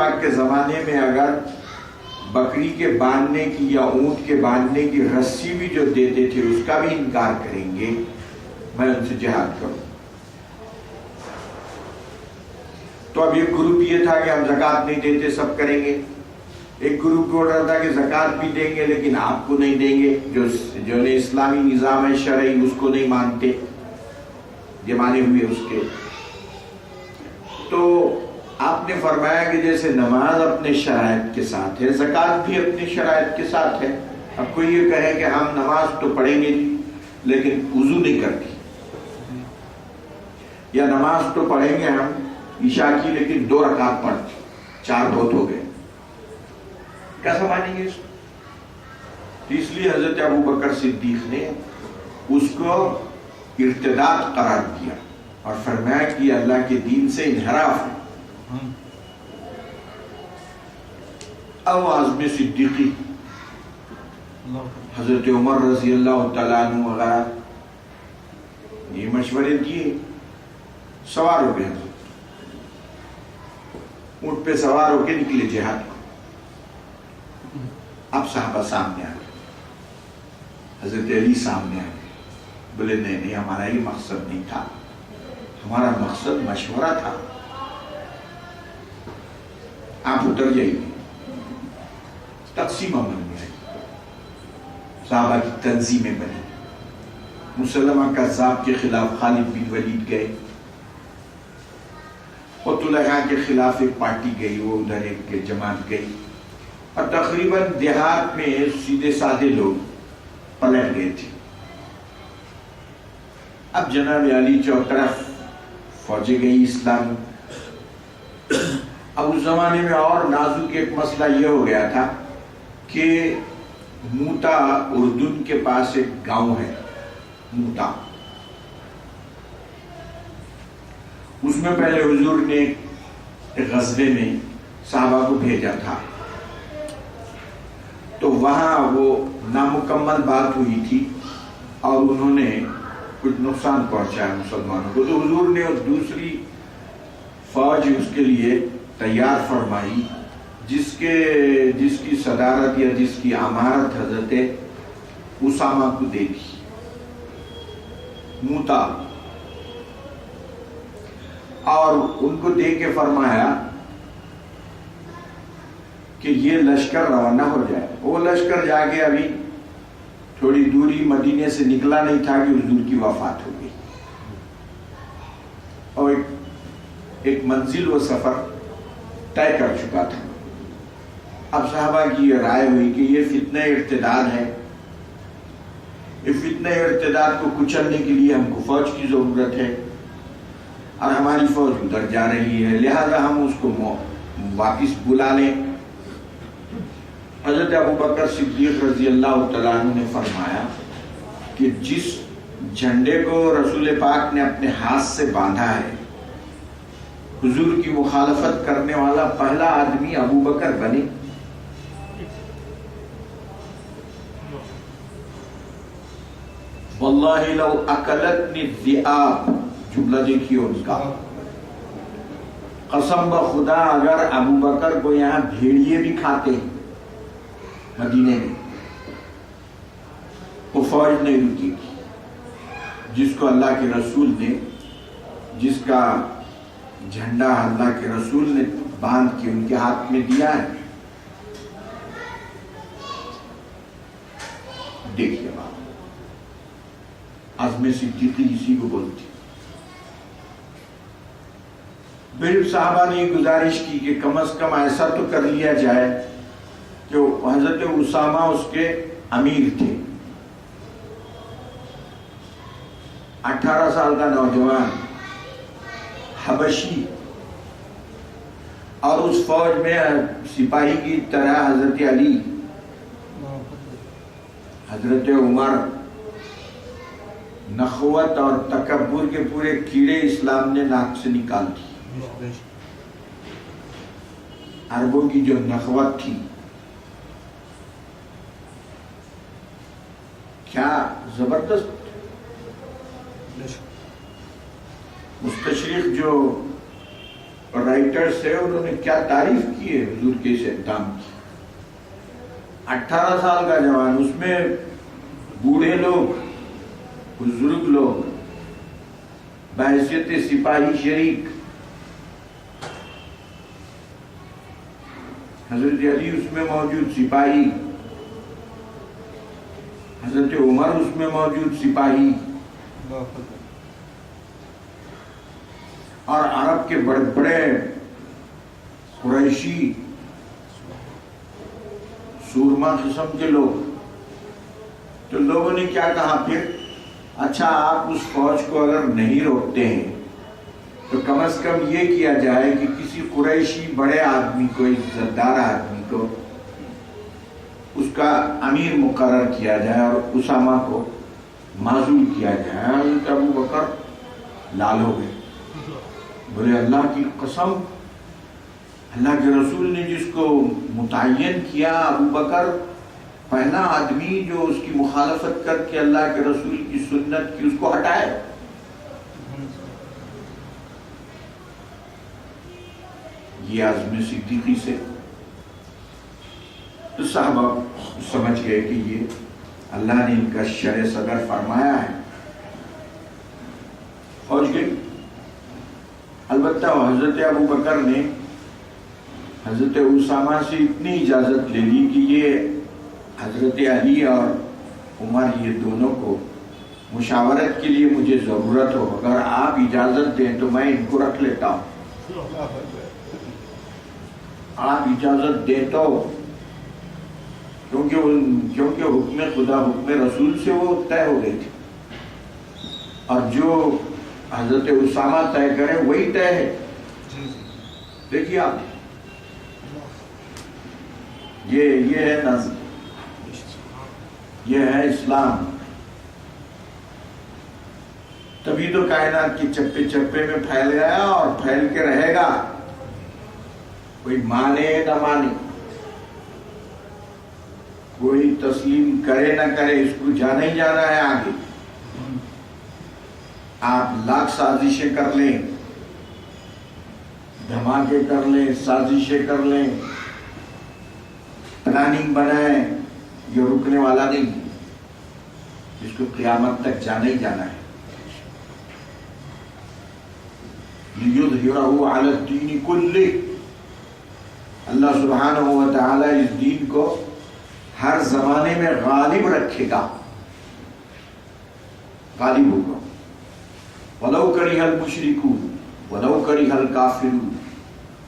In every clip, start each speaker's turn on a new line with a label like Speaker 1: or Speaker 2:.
Speaker 1: پاک کے زمانے میں اگر بکری کے باندھنے کی یا اونٹ کے باندھنے کی رسی بھی جو دیتے تھے اس کا بھی انکار کریں گے، میں ان سے جہاد کروں۔ تو اب ایک گروپ یہ تھا کہ ہم زکوٰۃ نہیں دیتے، سب کریں گے۔ ایک گروپ بول رہا تھا کہ زکوٰۃ بھی دیں گے لیکن آپ کو نہیں دیں گے، جو اسلامی نظام ہے شرعی اس کو نہیں مانتے، یہ مانے ہوئے اس کے۔ تو آپ نے فرمایا کہ جیسے نماز اپنے شرائط کے ساتھ ہے، زکوٰۃ بھی اپنے شرائط کے ساتھ ہے۔ اب کوئی یہ کہے کہ ہم نماز تو پڑھیں گے لیکن وضو نہیں کرتی، یا نماز تو پڑھیں گے ہم عشاء کی لیکن 2 رکعت پڑھتے، 4 بہت ہو گئے، کیسا مانیں گے اس کو؟ تو اس لیے حضرت ابوبکر صدیق نے اس کو ارتداد قرار دیا اور فرمایا کہ یہ اللہ کے دین سے انحراف ہے۔ اب عزم صدیقی حضرت عمر رضی اللہ تعالیٰ عنہ وغیرہ یہ مشورے دیے، سوار ہو گئے، اونٹ پہ سوار ہو کے نکلے جہاد کو۔ اب صحابہ سامنے آ گئے، حضرت علی سامنے آ گئے، بولے نہیں ہمارا یہ مقصد نہیں تھا، ہمارا مقصد مشورہ تھا، آپ اتر جائیے۔ تقسیم عمل میں آئی، صحابہ کی تنظیمیں بنی، مسلمہ کذاب کے خلاف خالد بن ولید گئے، قطلغہ کے خلاف ایک پارٹی گئی، وہ ادھر ایک جماعت گئی، اور تقریباً دیہات میں سیدھے سادے لوگ پلٹ گئے تھے۔ اب جناب علی چوطرف فوجیں گئی اسلام۔ اب اس زمانے میں اور نازک ایک مسئلہ یہ ہو گیا تھا کہ موتا اردن کے پاس ایک گاؤں ہے موتا، اس میں پہلے حضور نے ایک غزوے میں صحابہ کو بھیجا تھا، تو وہاں وہ نامکمل بات ہوئی تھی اور انہوں نے کچھ نقصان پہنچایا مسلمانوں کو، تو حضور نے اس دوسری فوج اس کے لیے تیار فرمائی، جس کی صدارت یا جس کی امارت حضرت اسامہ کو دے دی، موتا، اور ان کو دے کے فرمایا کہ یہ لشکر روانہ ہو جائے۔ وہ لشکر جا کے ابھی تھوڑی دوری مدینے سے نکلا نہیں تھا کہ حضور کی وفات ہو گئی، اور ایک منزل و سفر طے کر چکا تھا۔ اب صحابہ کی یہ رائے ہوئی کہ یہ فتنہ ارتداد ہے، یہ فتنہ ارتداد کو کچلنے کے لیے ہم کو فوج کی ضرورت ہے، اور ہماری فوج ادھر جا رہی ہے، لہذا ہم اس کو واپس بلا لیں۔ حضرت ابوبکر صدیق رضی اللہ تعالیٰ عنہ نے فرمایا کہ جس جھنڈے کو رسول پاک نے اپنے ہاتھ سے باندھا ہے، حضور کی مخالفت کرنے والا پہلا آدمی ابوبکر بنے۔ واللہ لو اکلتنی الذئاب، جملہ دیکھیے ان کا، قسم بخدا اگر ابوبکر کو یہاں بھیڑیے بھی کھاتے ہیں مدینے میں، وہ فوج نہیں رکے گی، جس کو اللہ کے رسول نے، جس کا جھنڈا اللہ کے رسول نے باندھ کے ان کے ہاتھ میں دیا ہے۔ دیکھیے بات، عزم صدیقی اسی کو بولتی۔ پھر صحابہ نے گزارش کی کہ کم از کم ایسا تو کر لیا جائے کہ حضرت اسامہ اس کے امیر تھے، 18 سال کا نوجوان حبشی، اور اس فوج میں سپاہی کی طرح حضرت علی، حضرت عمر، نخوت اور تکبر کے پورے کیڑے اسلام نے ناک سے نکال دی۔ عربوں کی جو نخوت تھی، کیا زبردست مستشرق جو رائٹرز تھے، انہوں نے کیا تعریف کی ہے حضور کے اس اقدام کی. 18 سال کا جوان، اس میں بوڑھے لوگ، بزرگ لوگ بحیثیت سپاہی شریک. حضرت علی اس میں موجود سپاہی، حضرت عمر اس میں موجود سپاہی، اور عرب کے بڑے بڑے قریشی سورما قسم کے لوگ. تو لوگوں نے کیا کہا پھر، اچھا آپ اس فوج کو اگر نہیں روکتے ہیں تو کم از کم یہ کیا جائے کہ کسی قریشی بڑے آدمی کو، عزت دار آدمی کو اس کا امیر مقرر کیا جائے اور اسامہ کو معزول کیا جائے. حضرت ابو بکر لال ہو گئے، بولے اللہ کی قسم، اللہ کے رسول نے جس کو متعین کیا، ابو بکر پہلا آدمی جو اس کی مخالفت کر کے اللہ کے رسول کی سنت کی، اس کو ہٹائے. یہ عزم صدیقی سے تو صحابہ سمجھ گئے کہ یہ اللہ نے ان کا شرع صدر فرمایا ہے. فوج گئی. البتہ حضرت ابو بکر نے حضرت اسامہ سے اتنی اجازت لے لی کہ یہ حضرت علی اور عمر یہ دونوں کو مشاورت کے لیے مجھے ضرورت ہو، اگر آپ اجازت دیں تو میں ان کو رکھ لیتا ہوں. آپ اجازت دیں تو، کیونکہ حکم خدا حکم رسول سے وہ طے ہو گئے تھے، اور جو حضرت اسامہ طے کرے وہی طے ہے. دیکھیے آپ، یہ ہے نظم، یہ ہے اسلام. تبھی تو کائنات کے چپے چپے میں پھیل گیا اور پھیل کے رہے گا. کوئی مانے نہ مانے، کوئی تسلیم کرے نہ کرے، اس کو جانا ہی جانا ہے آگے. آپ لاکھ سازشیں کر لیں، دھماکے کر لیں، سازشیں کر لیں، پلاننگ بنائیں، یہ رکنے والا نہیں، اس کو قیامت تک جانا ہی جانا ہے. لِيُظْهِرَهُ عَلَى الدِّينِ كُلِّهِ، اللہ سبحانہ و تعالی اس دین کو ہر زمانے میں غالب رکھے گا، غالب ہوگا. وَلَوْ كَرِهَ الْمُشْرِكُونَ وَلَوْ كَرِهَ الْكَافِرُونَ،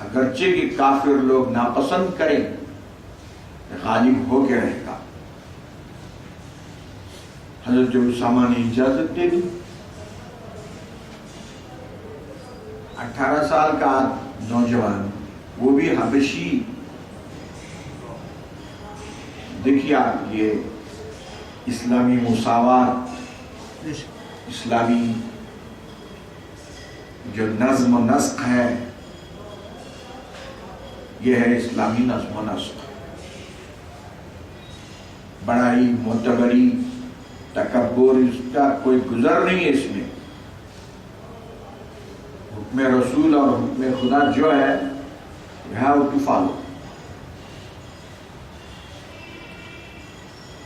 Speaker 1: اگرچہ کہ کافر لوگ ناپسند کریں، غالب ہو کے رہے گا. حضرت اسامہ نے اجازت دے دی. 18 سال کا نوجوان، وہ بھی حبشی. دیکھیے آپ، یہ اسلامی مساوات، اسلامی جو نظم و نسق ہے، یہ ہے اسلامی نظم و نسق. بڑائی، معتبری، تکبر، اس کا کوئی گزر نہیں ہے. اس میں حکم رسول اور حکم خدا جو ہے you have to follow.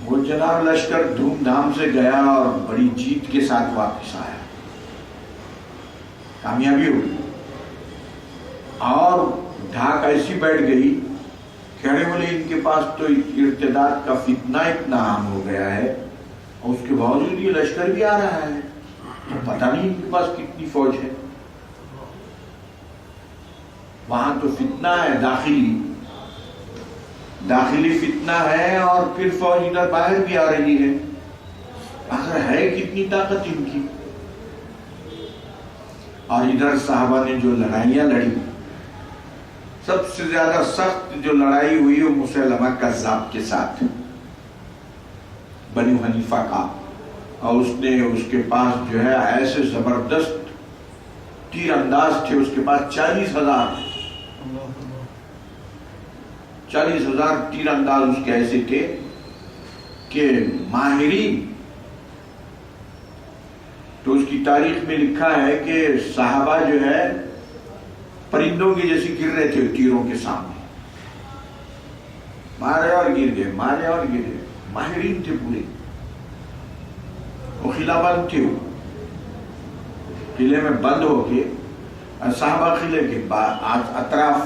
Speaker 1: وہ جناب لشکر دھوم دھام سے گیا اور بڑی جیت کے ساتھ واپس آیا، کامیابی ہوئی. اور ڈھاک ایسی بیٹھ گئی، کہنے والے ان کے پاس تو ارتداد کا فتنہ اتنا عام ہو گیا ہے، اور اس کے باوجود یہ لشکر بھی آ رہا ہے، پتہ نہیں ان کے پاس کتنی فوج ہے. وہاں تو فتنہ ہے، داخلی فتنہ ہے، اور پھر فوج ادھر باہر بھی آ رہی ہے. آخر ہے کتنی طاقت ان کی. اور ادھر صحابہ نے جو لڑائیاں لڑی، سب سے زیادہ سخت جو لڑائی ہوئی وہ مسیلمہ کذاب کے ساتھ، بنو حنیفہ کا. اور اس کے پاس جو ہے ایسے زبردست تیر انداز تھے، اس کے پاس 40,000 تیر انداز اس کے ایسے تھے کہ ماہرین. تو اس کی تاریخ میں لکھا ہے کہ صحابہ جو ہے پرندوں کی جیسی گر رہے تھے تیروں کے سامنے، مارے اور گر گئے، مارے اور گر گئے. ماہرین تھے پورے، وہ قلعہ بند تھے، وہ قلعے میں بند ہو کے صحابہ قلعے کے اطراف